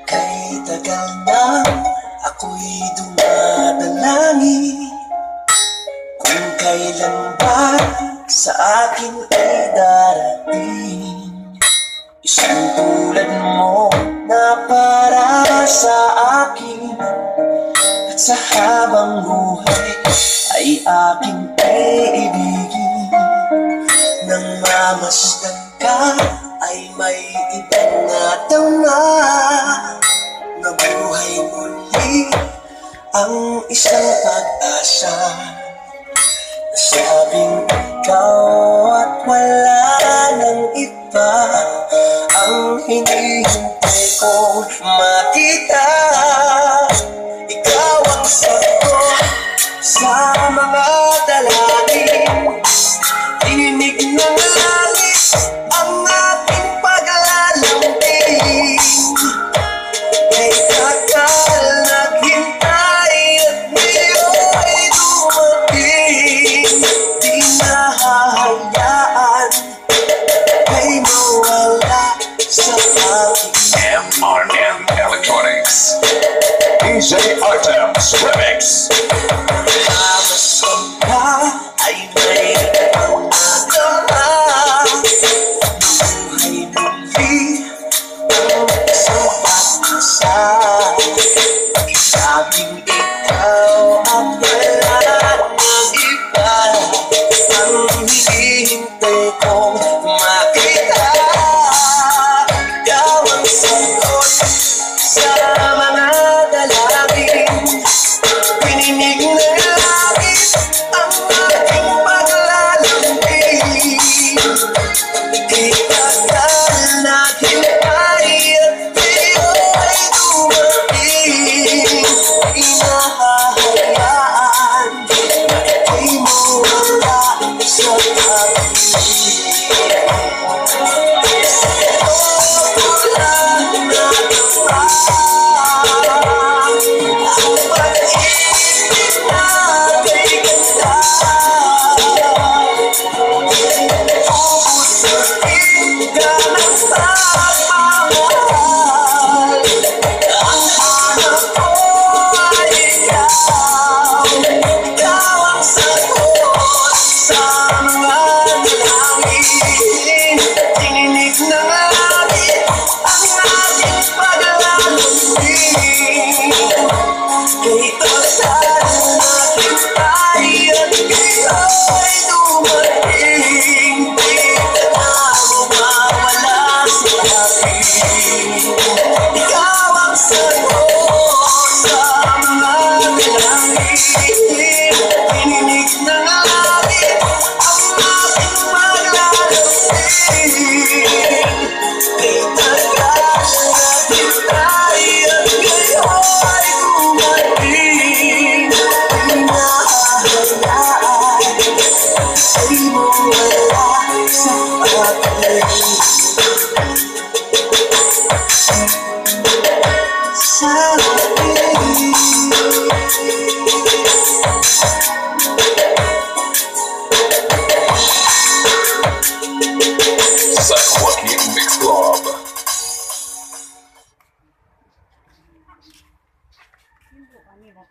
Kay tagal na ako'y dumadalangin kung kailan ba sa akin ay darating isang tulad mo na para sa akin. At sa habang buhay ay aking iibigin. Nang mamasdan ka ay may ibang nataw na nabuhay muli ang isang pag-asa. Nasabing ikaw at wala nang iba ang hinihintay kong makita. Ikaw ang sagot sa mga dalangin. Tinig ng langit ang ating paglalambing. Kay tagal naghintay at ngayon dumating. Di nahahayaan ay mawala sa akin. MRM Electronics DJ Artem's Remix. Mamasdan ka ay may ibang nagawa. Nabuhay muli ang isang pag-asa. Sabing ikaw at wala nang iba ang hinihintay kong makita. Ikaw ang sagot sa mga dalangin. Pininig ng langit ang aking paglalambing. Di tagal naghintay at ngayon dumating. Inahahayaan ay mawala sa akin. San Joaquin Mix Club. Hindi ko kanina